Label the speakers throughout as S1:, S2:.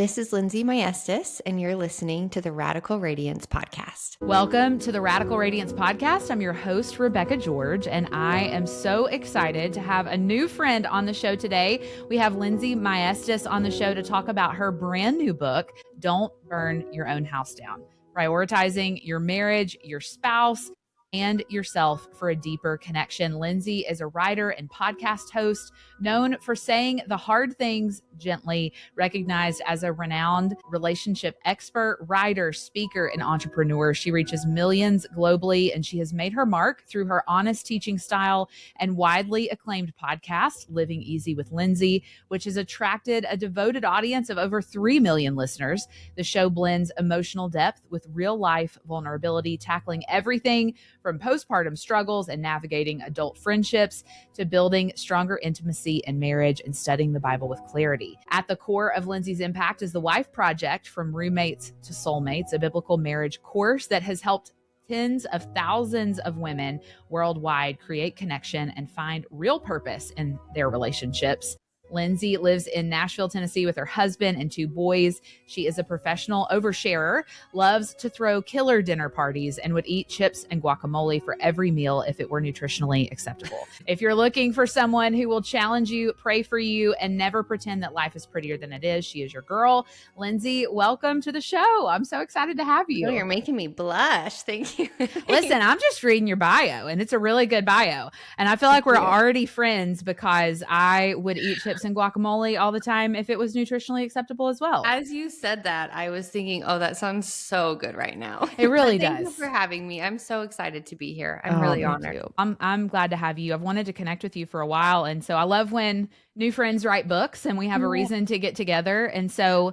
S1: This is Lindsey Maestas, and you're listening to the Radical Radiance podcast.
S2: Welcome to the Radical Radiance podcast. I'm your host, Rebecca George, and I am so excited to have a new friend on the show today. We have Lindsey Maestas on the show to talk about her brand new book, Don't Burn Your Own House Down, prioritizing your marriage, your spouse, and yourself for a deeper connection. Lindsey is a writer and podcast host known for saying the hard things gently, recognized as a renowned relationship expert, writer, speaker, and entrepreneur. She reaches millions globally, and she has made her mark through her honest teaching style and widely acclaimed podcast, Living Easy with Lindsey, which has attracted a devoted audience of over 3 million listeners. The show blends emotional depth with real life vulnerability, tackling everything from postpartum struggles and navigating adult friendships to building stronger intimacy in marriage and studying the Bible with clarity. At the core of Lindsey's impact is the Wife Project, From Roommates to Soulmates, a biblical marriage course that has helped tens of thousands of women worldwide create connection and find real purpose in their relationships. Lindsey lives in Nashville, Tennessee with her husband and 2 boys. She is a professional oversharer, loves to throw killer dinner parties, and would eat chips and guacamole for every meal if it were nutritionally acceptable. If you're looking for someone who will challenge you, pray for you, and never pretend that life is prettier than it is, she is your girl. Lindsey, welcome to the show. I'm so excited to have you.
S1: Oh, you're making me blush. Thank you.
S2: Listen, I'm just reading your bio, and it's a really good bio. And I feel like we're already friends because I would eat chips and guacamole all the time if it was nutritionally acceptable as well.
S1: As you said that, I was thinking, oh, that sounds so good right now.
S2: It really does.
S1: Thank you for having me. I'm so excited to be here. I'm really honored.
S2: I'm glad to have you. I've wanted to connect with you for a while. And so I love when new friends write books and we have a reason to get together. And so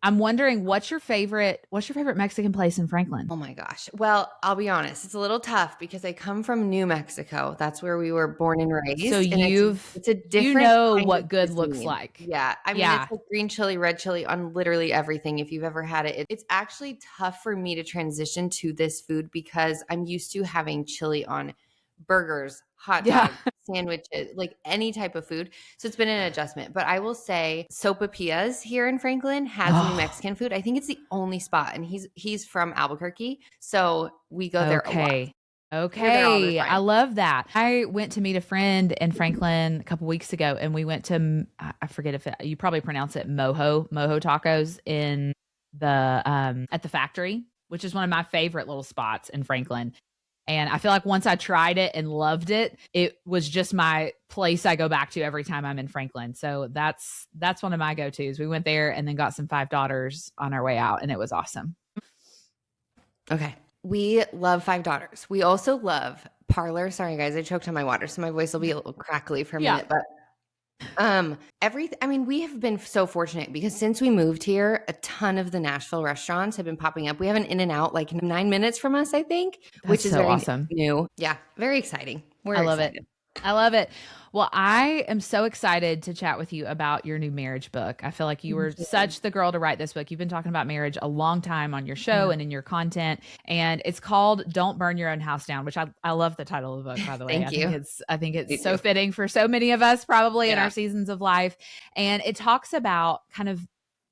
S2: I'm wondering, what's your favorite Mexican place in Franklin?
S1: Oh my gosh. Well, I'll be honest. It's a little tough because I come from New Mexico. That's where we were born and raised.
S2: So
S1: it's a different
S2: what good looks like.
S1: Yeah. I mean, it's like green chili, red chili on literally everything. If you've ever had it, it's actually tough for me to transition to this food because I'm used to having chili on burgers, hot dogs, sandwiches, like any type of food. So it's been an adjustment. But I will say Sopapillas here in Franklin has New Mexican food. I think it's the only spot. And he's from Albuquerque. So we go there a lot.
S2: Okay. I love that. I went to meet a friend in Franklin a couple weeks ago, and we went to, I forget if you probably pronounce it Mojo Tacos in at the factory, which is one of my favorite little spots in Franklin. And I feel like once I tried it and loved it, it was just my place I go back to every time I'm in Franklin. So that's one of my go-tos. We went there and then got some Five Daughters on our way out, and it was awesome.
S1: Okay. We love Five Daughters. We also love Parlor. Sorry, guys, I choked on my water, so my voice will be a little crackly for a minute. But we have been so fortunate because since we moved here, a ton of the Nashville restaurants have been popping up. We have an In-N-Out like 9 minutes from us, I think, which is so very awesome. New. Yeah, very exciting. I love it.
S2: I love it. Well, I am so excited to chat with you about your new marriage book. I feel like you were such the girl to write this book. You've been talking about marriage a long time on your show and in your content. And it's called Don't Burn Your Own House Down, which I love the title of the book, by the way. I think it's so fitting for so many of us probably in our seasons of life. And it talks about kind of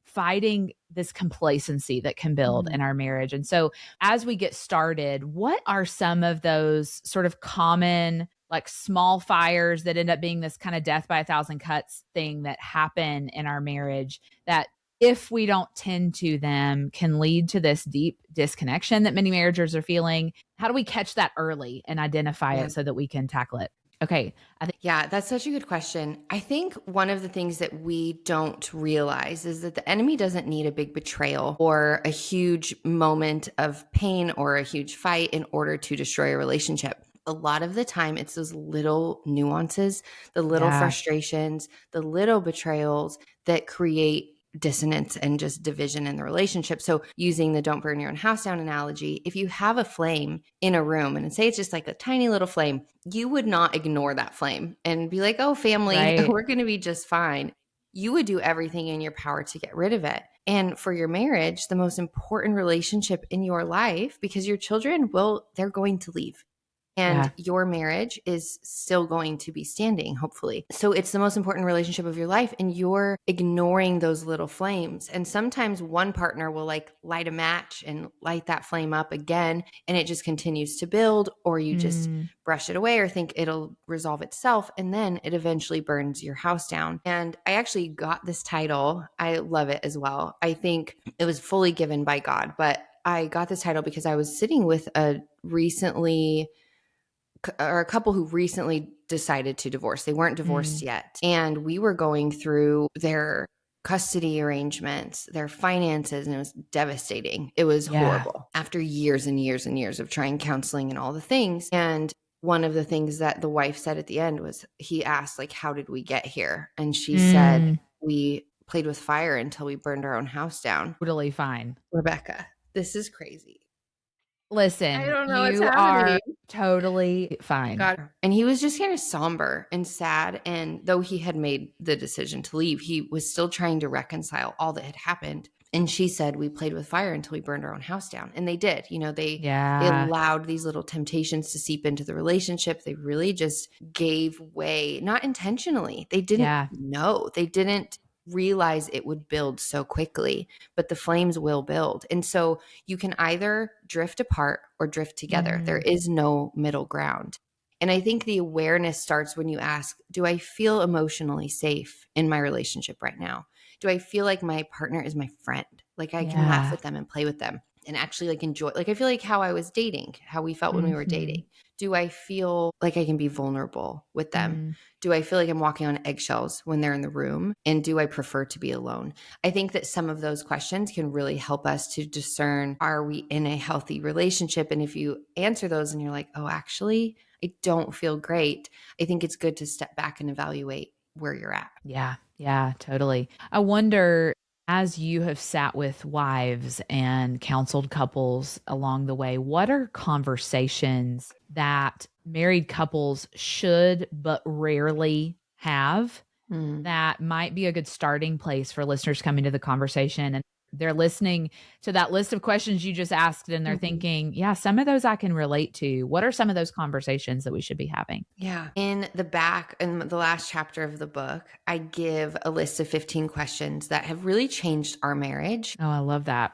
S2: fighting this complacency that can build in our marriage. And so as we get started, what are some of those sort of common like small fires that end up being this kind of death by 1,000 cuts thing that happen in our marriage that if we don't tend to them can lead to this deep disconnection that many marriages are feeling? How do we catch that early and identify it so that we can tackle it? Okay.
S1: That's such a good question. I think one of the things that we don't realize is that the enemy doesn't need a big betrayal or a huge moment of pain or a huge fight in order to destroy a relationship. A lot of the time, it's those little nuances, the little frustrations, the little betrayals that create dissonance and just division in the relationship. So using the don't burn your own house down analogy, if you have a flame in a room and say it's just like a tiny little flame, you would not ignore that flame and be like, oh, family, we're going to be just fine. You would do everything in your power to get rid of it. And for your marriage, the most important relationship in your life, because your children they're going to leave. and
S2: Yeah.
S1: your marriage is still going to be standing, hopefully. So it's the most important relationship of your life, and you're ignoring those little flames. And sometimes one partner will like light a match and light that flame up again, and it just continues to build, or you just brush it away or think it'll resolve itself, and then it eventually burns your house down. And I actually got this title. I love it as well. I think it was fully given by God, but I got this title because I was sitting with a couple who recently decided to divorce. They weren't divorced yet. And we were going through their custody arrangements, their finances, and it was devastating. It was horrible after years and years and years of trying counseling and all the things. And one of the things that the wife said at the end was, he asked, like, how did we get here? And she said, we played with fire until we burned our own house down.
S2: Totally fine.
S1: Rebecca, this is crazy.
S2: Listen,
S1: I don't know what's
S2: you
S1: happening.
S2: are totally fine.
S1: God. And he was just kind of somber and sad. And though he had made the decision to leave, he was still trying to reconcile all that had happened. And she said, we played with fire until we burned our own house down. And they did. You know, they allowed these little temptations to seep into the relationship. They really just gave way, not intentionally. They didn't know. They didn't realize it would build so quickly, but the flames will build. And so you can either drift apart or drift together. There is no middle ground. And I think the awareness starts when you ask, do I feel emotionally safe in my relationship right now? Do I feel like my partner is my friend? Like I can laugh with them and play with them and actually like enjoy, like I feel like how I was dating, how we felt when we were dating. Do I feel like I can be vulnerable with them? Do I feel like I'm walking on eggshells when they're in the room? And do I prefer to be alone? I think that some of those questions can really help us to discern, are we in a healthy relationship? And if you answer those and you're like, oh, actually, I don't feel great, I think it's good to step back and evaluate where you're at.
S2: Yeah, totally. I wonder, as you have sat with wives and counseled couples along the way, what are conversations that married couples should but rarely have that might be a good starting place for listeners coming to the conversation? And they're listening to that list of questions you just asked, and they're thinking, yeah, some of those I can relate to. What are some of those conversations that we should be having?
S1: Yeah. In the last chapter of the book, I give a list of 15 questions that have really changed our marriage,
S2: Oh, I love that.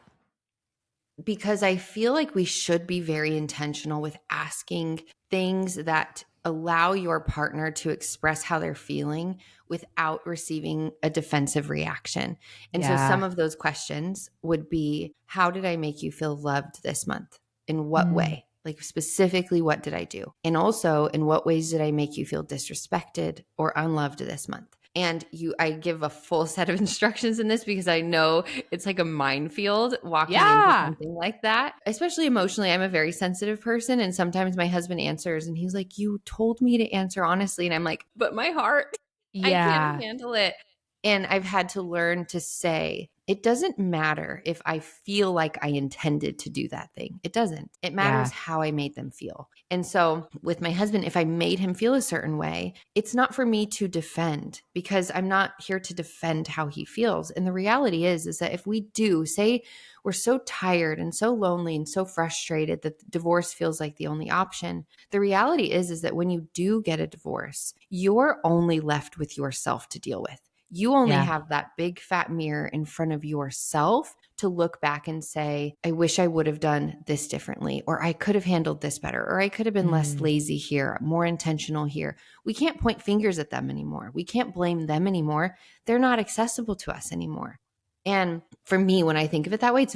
S1: because I feel like we should be very intentional with asking things that allow your partner to express how they're feeling without receiving a defensive reaction. And so some of those questions would be, how did I make you feel loved this month? In what way? Like specifically, what did I do? And also, in what ways did I make you feel disrespected or unloved this month? And I give a full set of instructions in this because I know it's like a minefield walking into something like that, especially emotionally. I'm a very sensitive person. And sometimes my husband answers and he's like, you told me to answer honestly. And I'm like, but my heart, I can't handle it. And I've had to learn to say, it doesn't matter if I feel like I intended to do that thing. It doesn't. It matters how I made them feel. And so with my husband, if I made him feel a certain way, it's not for me to defend, because I'm not here to defend how he feels. And the reality is that if we do say we're so tired and so lonely and so frustrated that divorce feels like the only option, the reality is that when you do get a divorce, you're only left with yourself to deal with. You only have that big fat mirror in front of yourself to look back and say, I wish I would have done this differently, or I could have handled this better, or I could have been less lazy here, more intentional here. We can't point fingers at them anymore. We can't blame them anymore. They're not accessible to us anymore. And for me, when I think of it that way, it's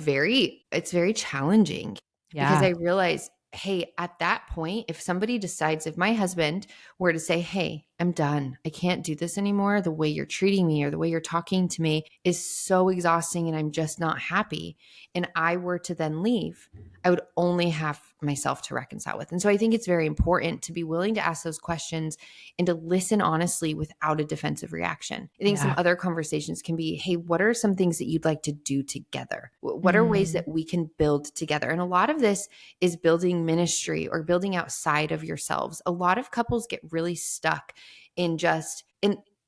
S1: very challenging, because I realize, hey, at that point, if somebody decides, if my husband were to say, hey, I'm done, I can't do this anymore, the way you're treating me or the way you're talking to me is so exhausting and I'm just not happy, and I were to then leave, I would only have myself to reconcile with. And so I think it's very important to be willing to ask those questions and to listen honestly without a defensive reaction. I think some other conversations can be, hey, what are some things that you'd like to do together? What are ways that we can build together? And a lot of this is building ministry or building outside of yourselves. A lot of couples get really stuck in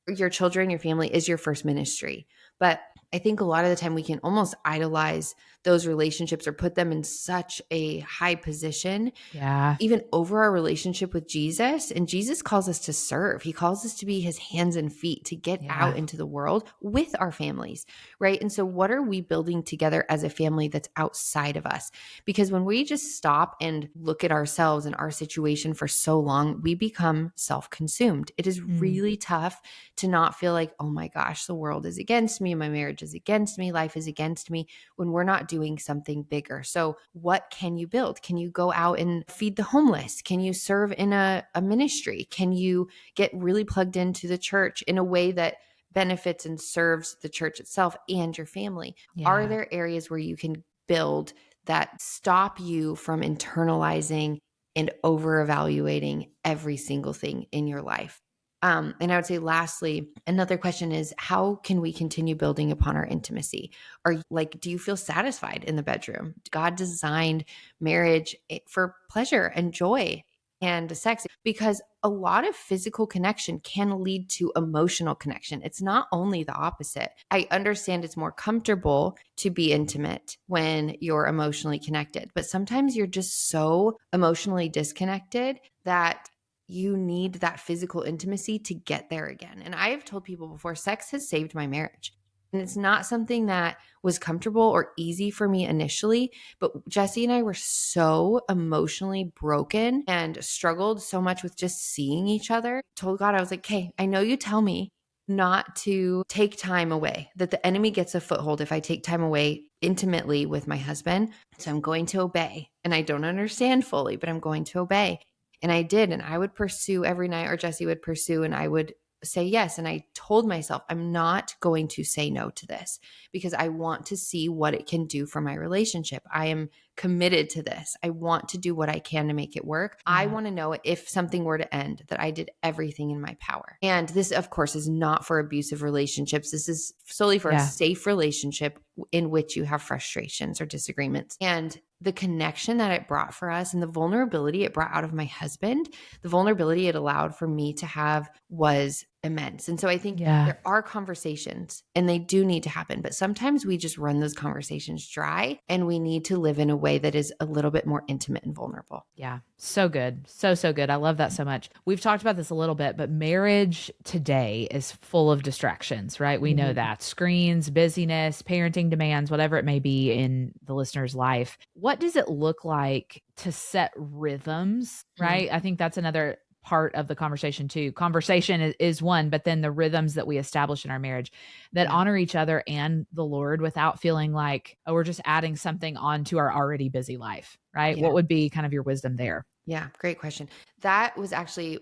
S1: your children, your family is your first ministry. But I think a lot of the time we can almost idolize those relationships or put them in such a high position,
S2: Yeah.
S1: even over our relationship with Jesus. And Jesus calls us to serve. He calls us to be his hands and feet, to get
S2: Yeah.
S1: out into the world with our families, right? And so what are we building together as a family that's outside of us? Because when we just stop and look at ourselves and our situation for so long, we become self-consumed. It is
S2: Mm.
S1: really tough to not feel like, oh my gosh, the world is against me, my marriage is against me, life is against me, when we're not doing something bigger. So what can you build? Can you go out and feed the homeless? Can you serve in a ministry? Can you get really plugged into the church in a way that benefits and serves the church itself and your family? Are
S2: Yeah.
S1: there areas where you can build that stop you from internalizing and over evaluating every single thing in your life? And I would say, lastly, another question is, how can we continue building upon our intimacy? Do you feel satisfied in the bedroom? God designed marriage for pleasure and joy and sex, because a lot of physical connection can lead to emotional connection. It's not only the opposite. I understand it's more comfortable to be intimate when you're emotionally connected, but sometimes you're just so emotionally disconnected that you need that physical intimacy to get there again. And I have told people before, sex has saved my marriage. And it's not something that was comfortable or easy for me initially, but Jesse and I were so emotionally broken and struggled so much with just seeing each other. Told God, I was like, okay, I know you tell me not to take time away, that the enemy gets a foothold if I take time away intimately with my husband. So I'm going to obey. And I don't understand fully, but I'm going to obey. And I did. And I would pursue every night, or Jesse would pursue, and I would say yes. And I told myself, I'm not going to say no to this because I want to see what it can do for my relationship. I am committed to this. I want to do what I can to make it work. I
S2: Yeah.
S1: want to know, if something were to end, that I did everything in my power. And this, of course, is not for abusive relationships. This is solely for a
S2: Yeah.
S1: safe relationship in which you have frustrations or disagreements. And the connection that it brought for us and the vulnerability it brought out of my husband, the vulnerability it allowed for me to have, was immense. And so I think
S2: Yeah.
S1: there are conversations and they do need to happen, but sometimes we just run those conversations dry, and we need to live in a way that is a little bit more intimate and vulnerable.
S2: Yeah. So good. So, so good. I love that so much. We've talked about this a little bit, but marriage today is full of distractions, right? We know that screens, busyness, parenting demands, whatever it may be in the listener's life. What does it look like to set rhythms,
S1: Mhm.
S2: right? I think that's another part of the conversation too. Conversation is one, but then the rhythms that we establish in our marriage that
S1: Yeah.
S2: honor each other and the Lord without feeling like, oh, we're just adding something on to our already busy life, right?
S1: Yeah.
S2: What would be kind of your wisdom there?
S1: Yeah. Great question. That was actually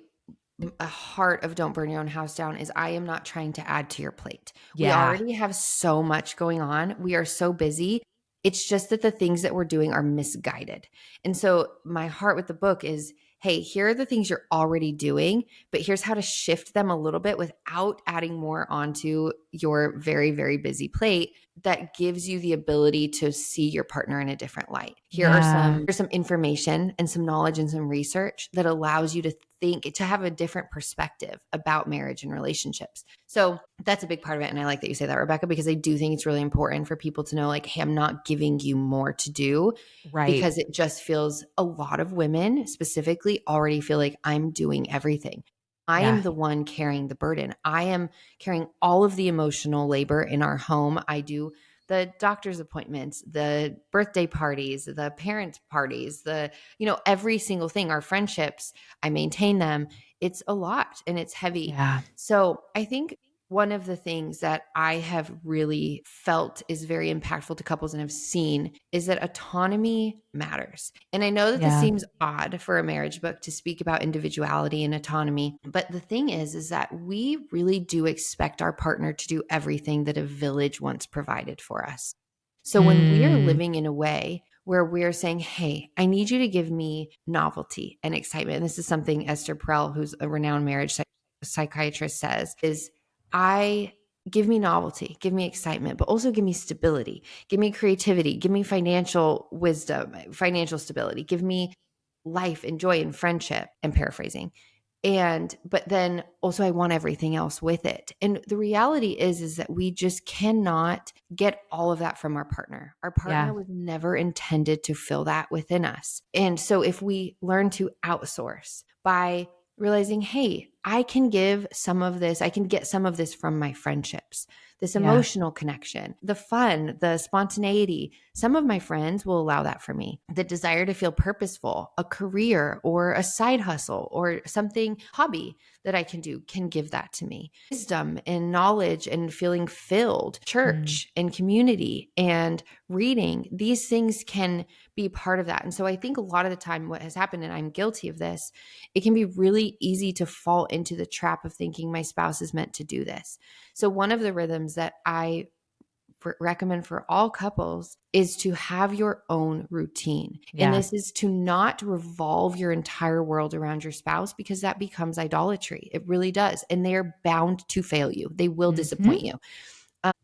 S1: a heart of Don't Burn Your Own House Down, is I am not trying to add to your plate. We
S2: Yeah.
S1: already have so much going on. We are so busy. It's just that the things that we're doing are misguided. And so my heart with the book is, hey, here are the things you're already doing, but here's how to shift them a little bit without adding more onto your very, very busy plate, that gives you the ability to see your partner in a different light.
S2: Yeah.
S1: Here's some information and some knowledge and some research that allows you to think, to have a different perspective about marriage and relationships. So that's a big part of it. And I like that you say that, Rebecca, because I do think it's really important for people to know, like, hey, I'm not giving you more to do,
S2: Right.
S1: because it just feels, a lot of women specifically already feel like I'm doing everything. I
S2: Yeah.
S1: am the one carrying the burden. I am carrying all of the emotional labor in our home. I do the doctor's appointments, the birthday parties, the parent parties, every single thing, our friendships, I maintain them. It's a lot and it's heavy.
S2: Yeah.
S1: So I think one of the things that I have really felt is very impactful to couples and have seen is that autonomy matters. And I know that this
S2: Yeah.
S1: seems odd for a marriage book to speak about individuality and autonomy, but the thing is that we really do expect our partner to do everything that a village once provided for us. So when we are
S2: Mm.
S1: living in a way where we're saying, hey, I need you to give me novelty and excitement. And this is something Esther Perel, who's a renowned marriage psychiatrist, says, is, I give me novelty, give me excitement, but also give me stability, give me creativity, give me financial wisdom, financial stability, give me life and joy and friendship. And paraphrasing, But then also I want everything else with it. And the reality is that we just cannot get all of that from our partner. Our partner was never intended to fill that within us. And so if we learn to outsource by realizing, hey, I can give some of this, I can get some of this from my friendships, this emotional connection, the fun, the spontaneity. Some of my friends will allow that for me. The desire to feel purposeful, a career or a side hustle or something, hobby that I can do can give that to me. Wisdom and knowledge and feeling filled, church and community and reading, these things can be part of that. And so I think a lot of the time what has happened, and I'm guilty of this, it can be really easy to fall into the trap of thinking my spouse is meant to do this. So one of the rhythms that I recommend for all couples is to have your own routine. And this is to not revolve your entire world around your spouse, because that becomes idolatry. It really does. And they are bound to fail you. They will disappoint you.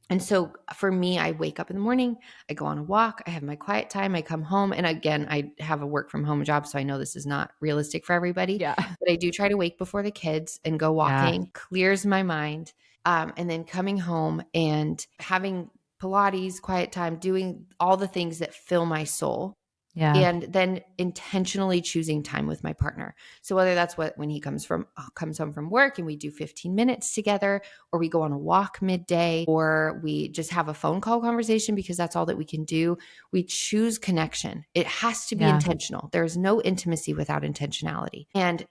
S1: And so for me, I wake up in the morning, I go on a walk, I have my quiet time, I come home. And again, I have a work from home job, so I know this is not realistic for everybody, but I do try to wake before the kids and go walking, clears my mind. And then coming home and having Pilates, quiet time, doing all the things that fill my soul. And then intentionally choosing time with my partner. So whether that's when he comes home from work and we do 15 minutes together, or we go on a walk midday, or we just have a phone call conversation because that's all that we can do, we choose connection. It has to be intentional. There's no intimacy without intentionality. And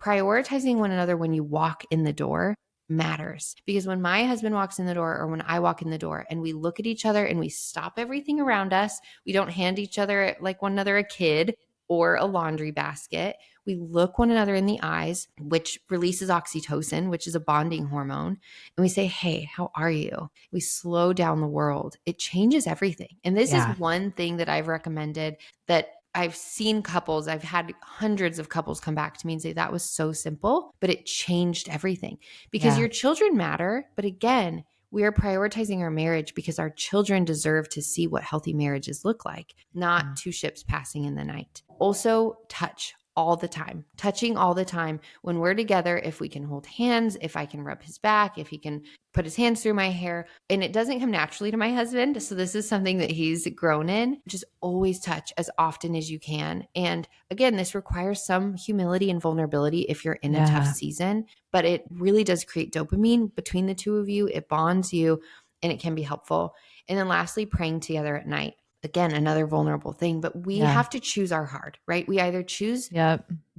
S1: prioritizing one another when you walk in the door matters, because when my husband walks in the door or when I walk in the door and we look at each other and we stop everything around us, we don't hand each other like one another a kid or a laundry basket. We look one another in the eyes, which releases oxytocin, which is a bonding hormone. And we say, hey, how are you? We slow down the world. It changes everything. And this is one thing that I've recommended, that I've seen couples, I've had hundreds of couples come back to me and say, that was so simple, but it changed everything. Because your children matter. But again, we are prioritizing our marriage because our children deserve to see what healthy marriages look like, not two ships passing in the night. Also, touch all the time, touching all the time. When we're together, if we can hold hands, if I can rub his back, if he can put his hands through my hair, and it doesn't come naturally to my husband. So this is something that he's grown in. Just always touch as often as you can. And again, this requires some humility and vulnerability if you're in a tough season, but it really does create dopamine between the two of you. It bonds you and it can be helpful. And then lastly, praying together at night. Again, another vulnerable thing, but we have to choose our heart, right? We either choose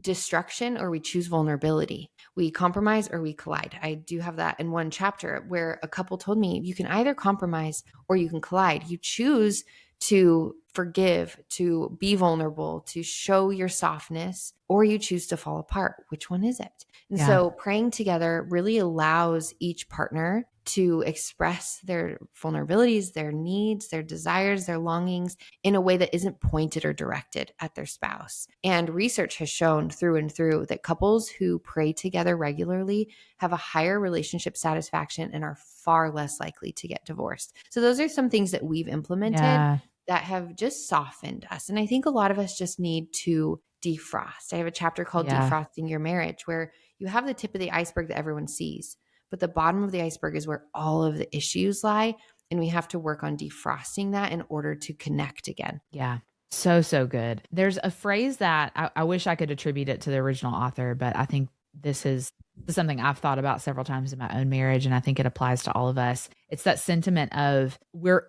S1: destruction or we choose vulnerability. We compromise or we collide. I do have that in one chapter where a couple told me, you can either compromise or you can collide. You choose to forgive, to be vulnerable, to show your softness, or you choose to fall apart. Which one is it? And so praying together really allows each partner to express their vulnerabilities, their needs, their desires, their longings in a way that isn't pointed or directed at their spouse. And research has shown through and through that couples who pray together regularly have a higher relationship satisfaction and are far less likely to get divorced. So those are some things that we've implemented that have just softened us. And I think a lot of us just need to defrost. I have a chapter called Defrosting Your Marriage, where you have the tip of the iceberg that everyone sees, but the bottom of the iceberg is where all of the issues lie. And we have to work on defrosting that in order to connect again.
S2: Yeah. So good. There's a phrase that I wish I could attribute it to the original author, but I think this is something I've thought about several times in my own marriage. And I think it applies to all of us. It's that sentiment of we're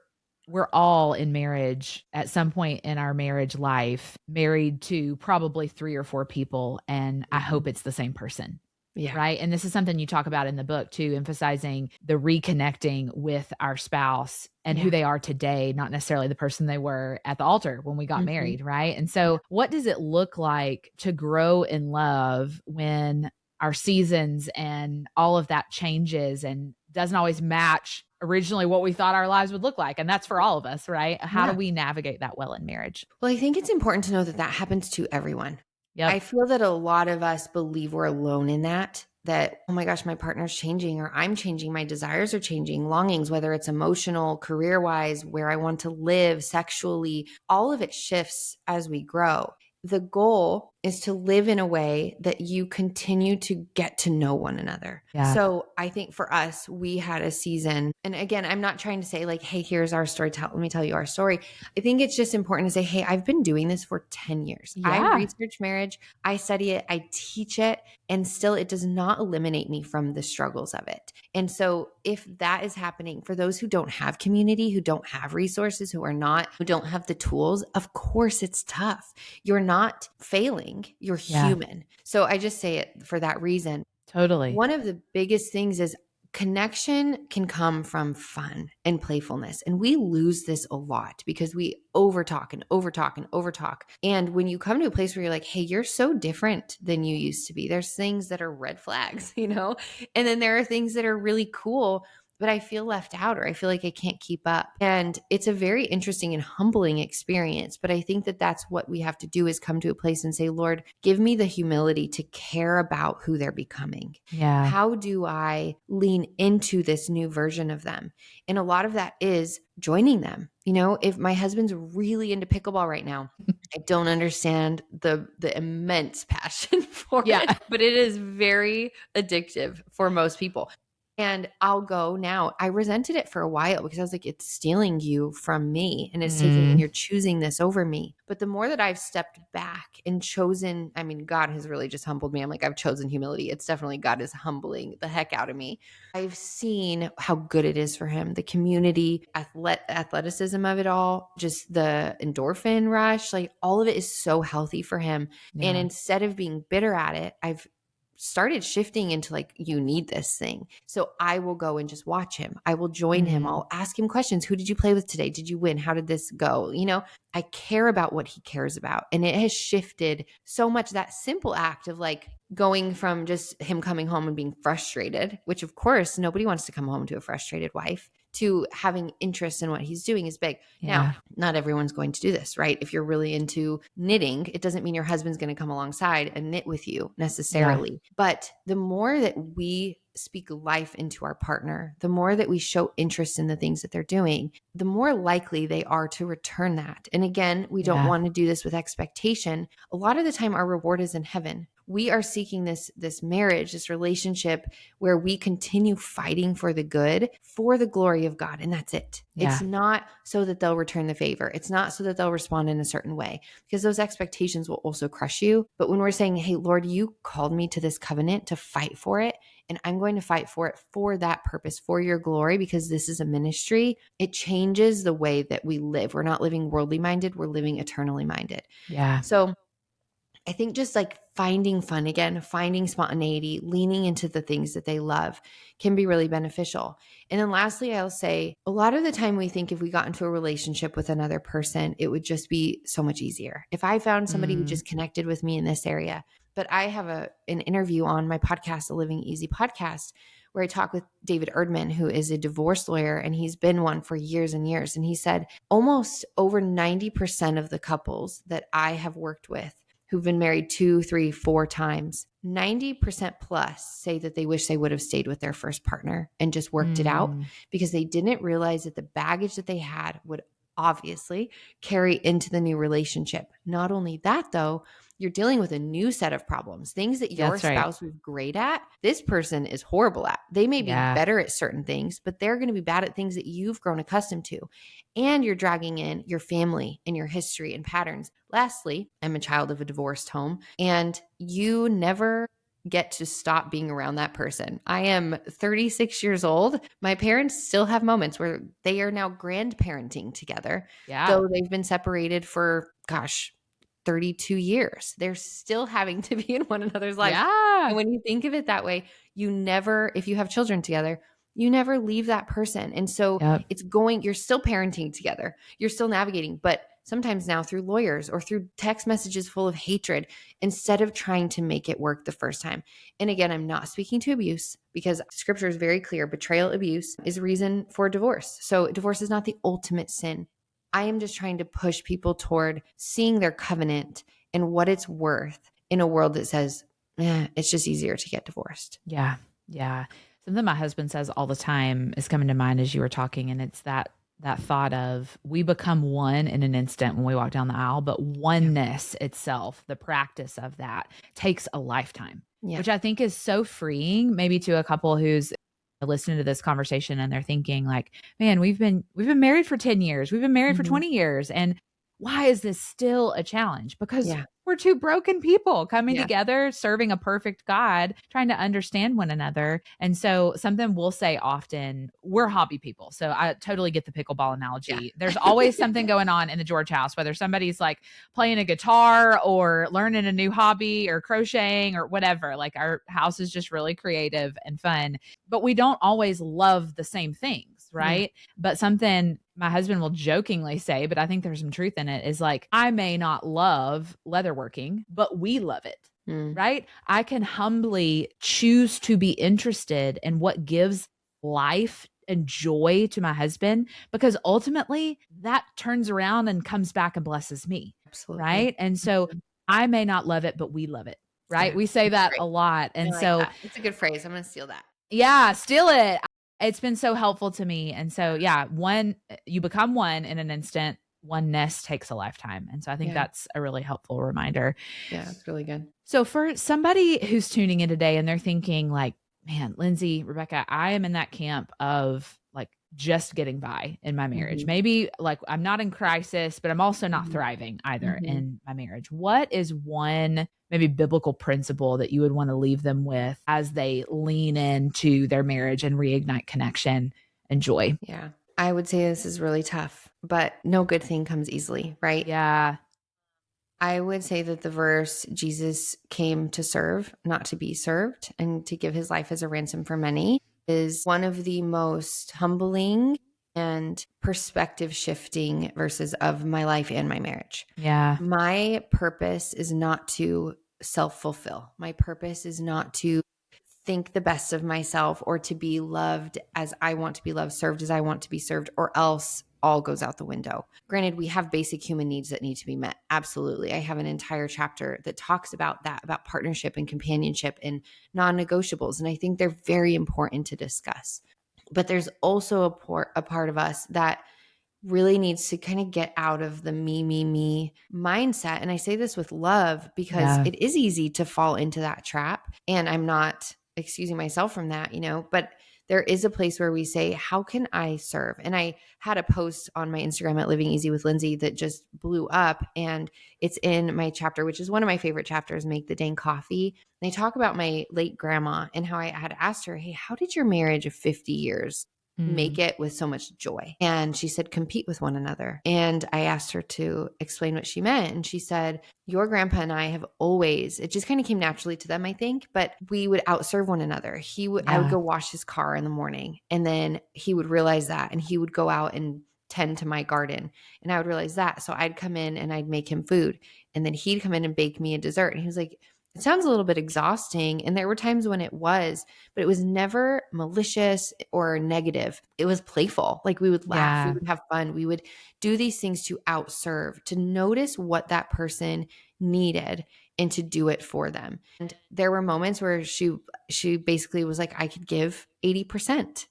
S2: all in marriage at some point in our marriage life, married to probably 3 or 4 people. And I hope it's the same person.
S1: Yeah.
S2: Right. And this is something you talk about in the book too, emphasizing the reconnecting with our spouse and who they are today, not necessarily the person they were at the altar when we got married. Right. And so what does it look like to grow in love when our seasons and all of that changes and doesn't always match originally what we thought our lives would look like? And that's for all of us, right? How do we navigate that well in marriage?
S1: Well, I think it's important to know that that happens to everyone.
S2: Yep.
S1: I feel that a lot of us believe we're alone in that, oh my gosh, my partner's changing, or I'm changing, my desires are changing, longings, whether it's emotional, career-wise, where I want to live, sexually, all of it shifts as we grow. The goal is to live in a way that you continue to get to know one another.
S2: Yeah.
S1: So I think for us, we had a season, and again, I'm not trying to say like, hey, here's our story. Let me tell you our story. I think it's just important to say, hey, I've been doing this for 10 years. I
S2: Yeah.
S1: research marriage, I study it, I teach it, and still it does not eliminate me from the struggles of it. And so if that is happening for those who don't have community, who don't have resources, who don't have the tools, of course it's tough. You're not failing, you're
S2: Yeah.
S1: human. So I just say it for that reason.
S2: Totally.
S1: One of the biggest things is connection can come from fun and playfulness. And we lose this a lot because we overtalk and overtalk and overtalk. And when you come to a place where you're like, hey, you're so different than you used to be, there's things that are red flags, you know? And then there are things that are really cool, but I feel left out or I feel like I can't keep up. And it's a very interesting and humbling experience. But I think that that's what we have to do is come to a place and say, Lord, give me the humility to care about who they're becoming.
S2: Yeah.
S1: How do I lean into this new version of them? And a lot of that is joining them. You know, if my husband's really into pickleball right now, I don't understand the immense passion for it, but it is very addictive for most people. And I'll go now. I resented it for a while because I was like, it's stealing you from me and it's taking, and you're choosing this over me. But the more that I've stepped back and chosen, I mean, God has really just humbled me. I'm like, I've chosen humility. It's definitely God is humbling the heck out of me. I've seen how good it is for him, the community, athleticism of it all, just the endorphin rush, like all of it is so healthy for him.
S2: Yeah.
S1: And instead of being bitter at it, I've started shifting into like, you need this thing. So I will go and just watch him. I will join him. I'll ask him questions. Who did you play with today? Did you win? How did this go? You know, I care about what he cares about. And it has shifted so much, that simple act of like going from just him coming home and being frustrated, which of course nobody wants to come home to a frustrated wife, to having interest in what he's doing is big.
S2: Yeah.
S1: Now, not everyone's going to do this, right? If you're really into knitting, it doesn't mean your husband's going to come alongside and knit with you necessarily. Yeah. But the more that we speak life into our partner, the more that we show interest in the things that they're doing, the more likely they are to return that. And again, we don't want to do this with expectation. A lot of the time, our reward is in heaven. We are seeking this marriage, this relationship where we continue fighting for the good, for the glory of God. And that's it. Yeah. It's not so that they'll return the favor. It's not so that they'll respond in a certain way, because those expectations will also crush you. But when we're saying, hey, Lord, you called me to this covenant to fight for it, and I'm going to fight for it for that purpose, for your glory, because this is a ministry, it changes the way that we live. We're not living worldly minded. We're living eternally minded. Yeah. So I think just like finding fun again, finding spontaneity, leaning into the things that they love can be really beneficial. And then lastly, I'll say a lot of the time we think if we got into a relationship with another person, it would just be so much easier. If I found somebody who just connected with me in this area. But I have an interview on my podcast, the Living Easy podcast, where I talk with David Erdman, who is a divorce lawyer, and he's been one for years and years. And he said almost over 90% of the couples that I have worked with who've been married 2, 3, 4 times, 90% plus say that they wish they would have stayed with their first partner and just worked it out, because they didn't realize that the baggage that they had would obviously carry into the new relationship. Not only that though, you're dealing with a new set of problems, things that your spouse was great at, this person is horrible at. They may be better at certain things, but they're going to be bad at things that you've grown accustomed to. And you're dragging in your family and your history and patterns. Lastly, I'm a child of a divorced home, and you never get to stop being around that person. I am 36 years old. My parents still have moments where they are now grandparenting together, though they've been separated for, 32 years. They're still having to be in one another's lives. And when you think of it that way, you never, if you have children together, you never leave that person. And so you're still parenting together. You're still navigating, but sometimes now through lawyers or through text messages full of hatred, instead of trying to make it work the first time. And again, I'm not speaking to abuse, because scripture is very clear. Betrayal, abuse is a reason for divorce. So divorce is not the ultimate sin. I am just trying to push people toward seeing their covenant and what it's worth in a world that says, it's just easier to get divorced.
S2: Yeah. Yeah. Something my husband says all the time is coming to mind as you were talking. And it's that that thought of we become one in an instant when we walk down the aisle, but oneness itself, the practice of that takes a lifetime,
S1: Yeah.
S2: which I think is so freeing, maybe to a couple who's listening to this conversation and they're thinking like, man, we've been married for 10 years. We've been married for 20 years. And why is this still a challenge? Because
S1: Yeah.
S2: we're two broken people coming
S1: Yeah.
S2: together, serving a perfect God, trying to understand one another. And so something we'll say often, we're hobby people. So I totally get the pickleball analogy.
S1: Yeah.
S2: There's always something going on in the George house, whether somebody's like playing a guitar or learning a new hobby or crocheting or whatever. Like our house is just really creative and fun, but we don't always love the same things, right? But something my husband will jokingly say, but I think there's some truth in it, is like, I may not love leatherworking, but we love it, right? I can humbly choose to be interested in what gives life and joy to my husband, because ultimately that turns around and comes back and blesses me.
S1: Absolutely.
S2: Right. And so I may not love it, but we love it. Right. We say that
S1: great.
S2: a lot. And
S1: I like
S2: so
S1: that. It's a good phrase. I'm going to steal that.
S2: Yeah, steal it. It's been so helpful to me. And so, yeah, you become one in an instant, oneness takes a lifetime. And so I think that's a really helpful reminder.
S1: Yeah, it's really good.
S2: So for somebody who's tuning in today and they're thinking like, man, Lindsey, Rebecca, I am in that camp of like just getting by in my marriage. Maybe like I'm not in crisis, but I'm also not thriving either in my marriage. What is one maybe biblical principle that you would want to leave them with as they lean into their marriage and reignite connection and joy?
S1: Yeah. I would say this is really tough, but no good thing comes easily, right?
S2: Yeah.
S1: I would say that the verse, Jesus came to serve, not to be served, and to give his life as a ransom for many, is one of the most humbling and perspective shifting verses of my life and my marriage.
S2: Yeah.
S1: My purpose is not to self-fulfill. My purpose is not to think the best of myself or to be loved as I want to be loved, served as I want to be served, or else all goes out the window. Granted, we have basic human needs that need to be met. Absolutely. I have an entire chapter that talks about that, about partnership and companionship and non-negotiables. And I think they're very important to discuss. But there's also a part of us that really needs to kind of get out of the me mindset. And I say this with love because it is easy to fall into that trap. And I'm not excusing myself from that, but there is a place where we say, how can I serve? And I had a post on my Instagram at Living Easy with Lindsey that just blew up. And it's in my chapter, which is one of my favorite chapters, Make the Dang Coffee. And I talk about my late grandma and how I had asked her, hey, how did your marriage of 50 years make it with so much joy? And she said, compete with one another. And I asked her to explain what she meant. And she said, your grandpa and I have always, it just kind of came naturally to them, I think, but we would outserve one another. I would go wash his car in the morning, and then he would realize that, and he would go out and tend to my garden, and I would realize that. So I'd come in and I'd make him food, and then he'd come in and bake me a dessert. And he was like, it sounds a little bit exhausting. And there were times when it was, but it was never malicious or negative. It was playful. Like we would laugh, we would have fun. We would do these things to outserve, to notice what that person needed and to do it for them. And there were moments where she basically was like, I could give 80%,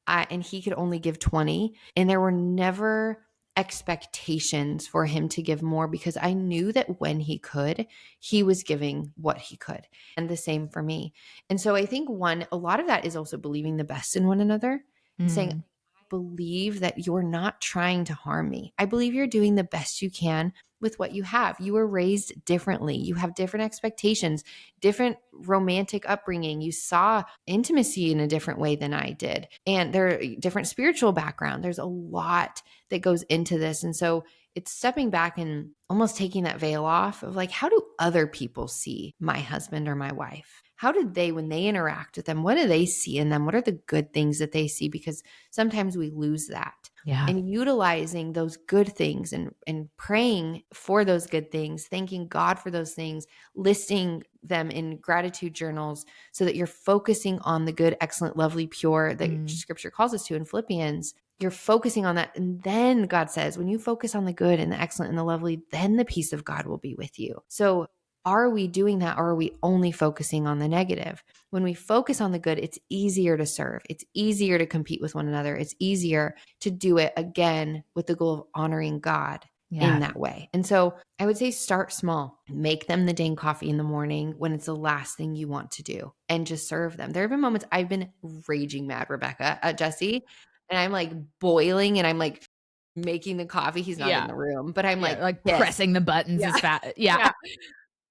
S1: and he could only give 20. And there were never expectations for him to give more, because I knew that when he could, he was giving what he could. And the same for me. And so I think a lot of that is also believing the best in one another, saying, I believe that you're not trying to harm me. I believe you're doing the best you can with what you have. You were raised differently. You have different expectations, different romantic upbringing. You saw intimacy in a different way than I did. And there are different spiritual background. There's a lot that goes into this. And so it's stepping back and almost taking that veil off of like, how do other people see my husband or my wife? How did they, when they interact with them, what do they see in them? What are the good things that they see? Because sometimes we lose that.
S2: Yeah.
S1: And utilizing those good things and praying for those good things, thanking God for those things, listing them in gratitude journals so that you're focusing on the good, excellent, lovely, pure that scripture calls us to in Philippians. You're focusing on that. And then God says, when you focus on the good and the excellent and the lovely, then the peace of God will be with you. So Are we doing that, or are we only focusing on the negative? When we focus on the good, it's easier to serve. It's easier to compete with one another. It's easier to do it again with the goal of honoring God in that way. And so I would say start small. Make them the dang coffee in the morning when it's the last thing you want to do, and just serve them. There have been moments I've been raging mad, Rebecca, at Jesse, and I'm like boiling and I'm like making the coffee. He's not in the room, but I'm like pissed.
S2: Pressing the buttons as fast. Yeah.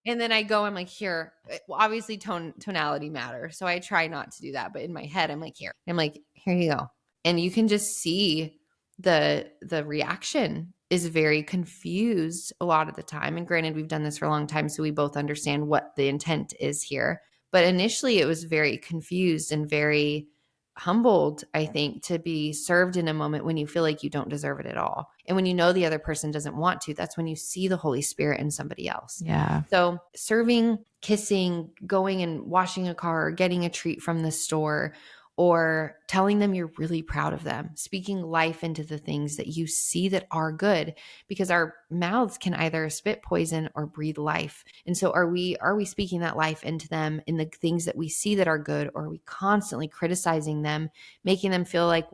S1: And then I go, I'm like, here, well, obviously tonality matters. So I try not to do that. But in my head, I'm like, here. I'm like, here you go. And you can just see the reaction is very confused a lot of the time. And granted, we've done this for a long time, so we both understand what the intent is here. But initially it was very confused and very humbled, I think, to be served in a moment when you feel like you don't deserve it at all. And when you know the other person doesn't want to, that's when you see the Holy Spirit in somebody else.
S2: Yeah.
S1: So serving, kissing, going and washing a car, or getting a treat from the store, or telling them you're really proud of them, speaking life into the things that you see that are good, because our mouths can either spit poison or breathe life. And so are we speaking that life into them in the things that we see that are good, or are we constantly criticizing them, making them feel like,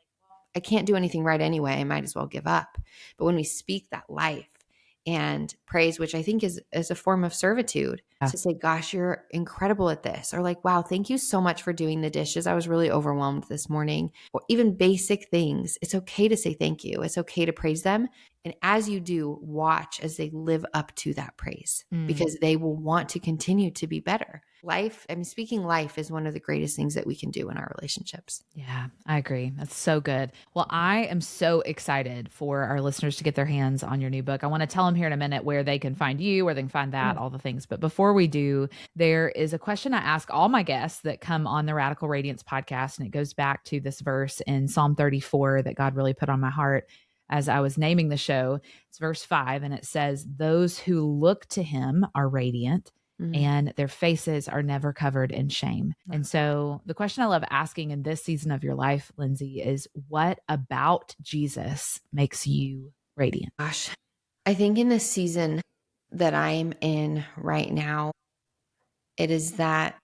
S1: I can't do anything right anyway, I might as well give up? But when we speak that life and praise, which I think is a form of servitude, to say, gosh, you're incredible at this, or like, wow, thank you so much for doing the dishes, I was really overwhelmed this morning, or even basic things. It's okay to say thank you. It's okay to praise them. And as you do, watch as they live up to that praise, because they will want to continue to be better. Life, speaking life is one of the greatest things that we can do in our relationships.
S2: Yeah, I agree. That's so good. Well, I am so excited for our listeners to get their hands on your new book. I want to tell them here in a minute where they can find you, where they can find that, all the things. But before we do, there is a question I ask all my guests that come on the Radical Radiance podcast. And it goes back to this verse in Psalm 34 that God really put on my heart as I was naming the show. It's verse 5, and it says, "Those who look to him are radiant, and their faces are never covered in shame." And so the question I love asking in this season of your life, Lindsey, is what about Jesus makes you radiant?
S1: Gosh, I think in this season that I'm in right now, it is that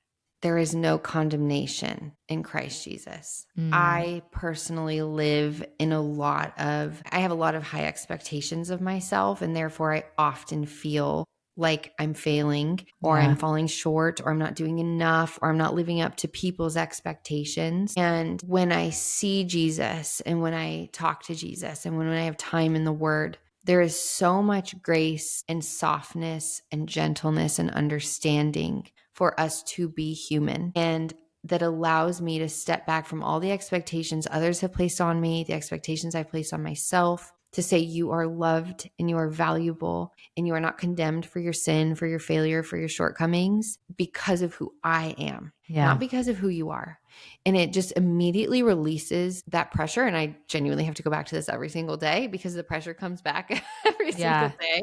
S1: there is no condemnation in Christ Jesus. I personally live in I have a lot of high expectations of myself, and therefore I often feel like I'm failing, or I'm falling short, or I'm not doing enough, or I'm not living up to people's expectations. And when I see Jesus, and when I talk to Jesus, and when I have time in the Word, there is so much grace and softness and gentleness and understanding for us to be human. And that allows me to step back from all the expectations others have placed on me, the expectations I've placed on myself, to say you are loved and you are valuable and you are not condemned for your sin, for your failure, for your shortcomings, because of who I am, not because of who you are. And it just immediately releases that pressure. And I genuinely have to go back to this every single day, because the pressure comes back every single day.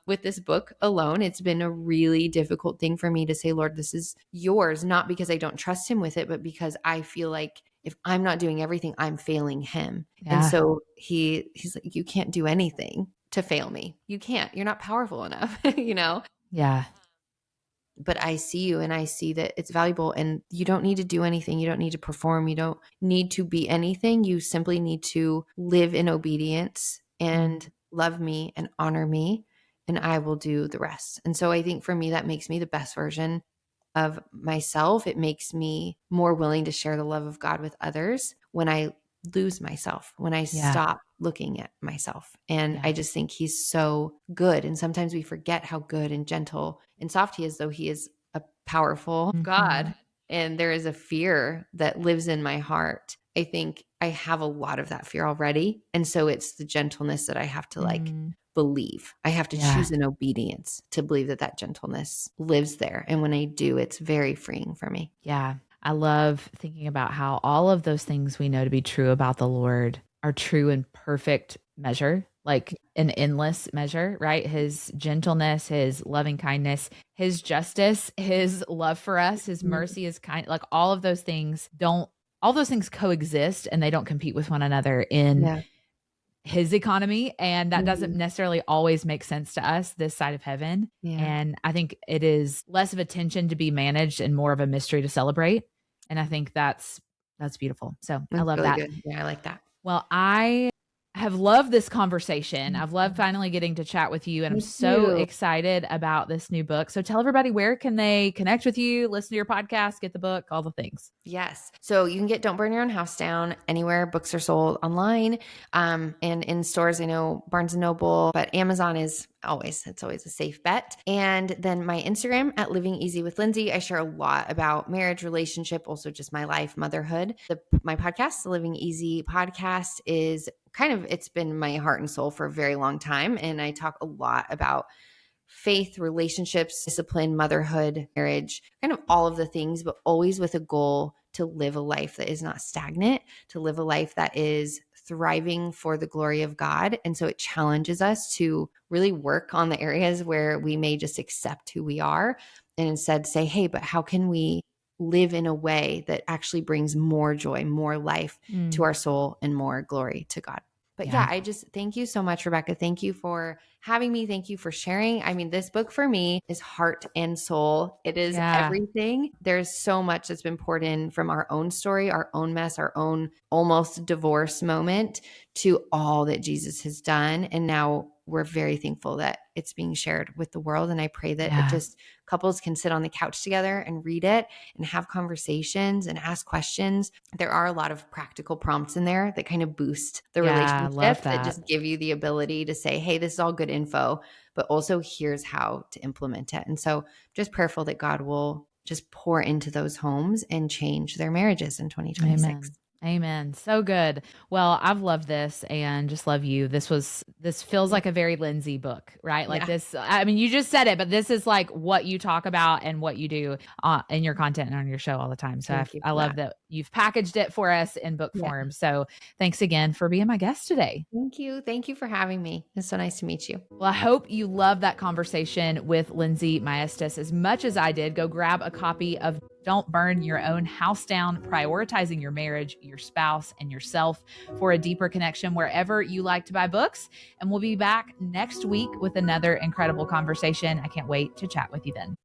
S1: With this book alone, it's been a really difficult thing for me to say, Lord, this is yours, not because I don't trust him with it, but because I feel like if I'm not doing everything, I'm failing him. And so he's like, you can't do anything to fail me. You can't. You're not powerful enough,
S2: Yeah.
S1: But I see you, and I see that it's valuable, and you don't need to do anything. You don't need to perform. You don't need to be anything. You simply need to live in obedience and love me and honor me, and I will do the rest. And so I think for me, that makes me the best version of myself. It makes me more willing to share the love of God with others when I lose myself, when I stop looking at myself. And I just think he's so good. And sometimes we forget how good and gentle and soft he is, though he is a powerful God. And there is a fear that lives in my heart. I think I have a lot of that fear already. And so it's the gentleness that I have to believe. I have to choose an obedience to believe that gentleness lives there. And when I do, it's very freeing for me.
S2: Yeah. I love thinking about how all of those things we know to be true about the Lord are true in perfect measure, like an endless measure, right? His gentleness, his loving kindness, his justice, his love for us, his mercy, his kind, like all of those things coexist, and they don't compete with one another in his economy. And that doesn't
S1: Mhm.
S2: necessarily always make sense to us this side of heaven.
S1: Yeah.
S2: And I think it is less of a tension to be managed and more of a mystery to celebrate. And I think that's beautiful. So I
S1: That's
S2: love
S1: really
S2: that.
S1: good. Yeah, I like that.
S2: Well, I have loved this conversation. I've loved
S1: Mhm.
S2: finally getting to chat with you, and I'm
S1: Me
S2: so
S1: too.
S2: excited about this new book. So tell everybody, where can they connect with you, listen to your podcast, get the book, all the things.
S1: Yes. So you can get Don't Burn Your Own House Down anywhere books are sold online, and in stores. I know Barnes and Noble, but Amazon is it's always a safe bet. And then my Instagram at Living Easy with Lindsey. I share a lot about marriage, relationship, also just my life, motherhood. My podcast, the Living Easy podcast, is it's been my heart and soul for a very long time. And I talk a lot about faith, relationships, discipline, motherhood, marriage, kind of all of the things, but always with a goal to live a life that is not stagnant, to live a life that is thriving for the glory of God. And so it challenges us to really work on the areas where we may just accept who we are and instead say, hey, but how can we live in a way that actually brings more joy, more life to
S2: Mm,
S1: our soul, and more glory to God? But yeah,
S2: yeah.
S1: I just thank you so much, Rebecca. Thank you for having me. Thank you for sharing. I mean, this book for me is heart and soul. It is
S2: Yeah.
S1: everything. There's so much that's been poured in from our own story, our own mess, our own almost divorce moment to all that Jesus has done. And now we're very thankful that it's being shared with the world. And I pray that it
S2: Yeah.
S1: just couples can sit on the couch together and read it and have conversations and ask questions. There are a lot of practical prompts in there that kind of boost the
S2: Yeah. I love
S1: relationship, that
S2: that.
S1: just give you the ability to say, hey, this is all good info, but also here's how to implement it. And so just prayerful that God will just pour into those homes and change their marriages in 2026.
S2: Amen. Amen. So good. Well, I've loved this and just love you. This feels
S1: Yeah.
S2: like a very Lindsay book, right? Like
S1: Yeah.
S2: this, I mean, you just said it, but this is like what you talk about and what you do in your content and on your show all the time. So
S1: Thank you
S2: I
S1: for
S2: love
S1: that.
S2: that you've packaged it for us in book
S1: Yeah.
S2: form. So thanks again for being my guest today.
S1: Thank you. Thank you for having me. It's so nice to meet you.
S2: Well, I hope you love that conversation with Lindsey Maestas as much as I did. Go grab a copy of Don't Burn Your Own House Down, Prioritizing Your Marriage, Your Spouse, and Yourself for a deeper connection wherever you like to buy books. And we'll be back next week with another incredible conversation. I can't wait to chat with you then.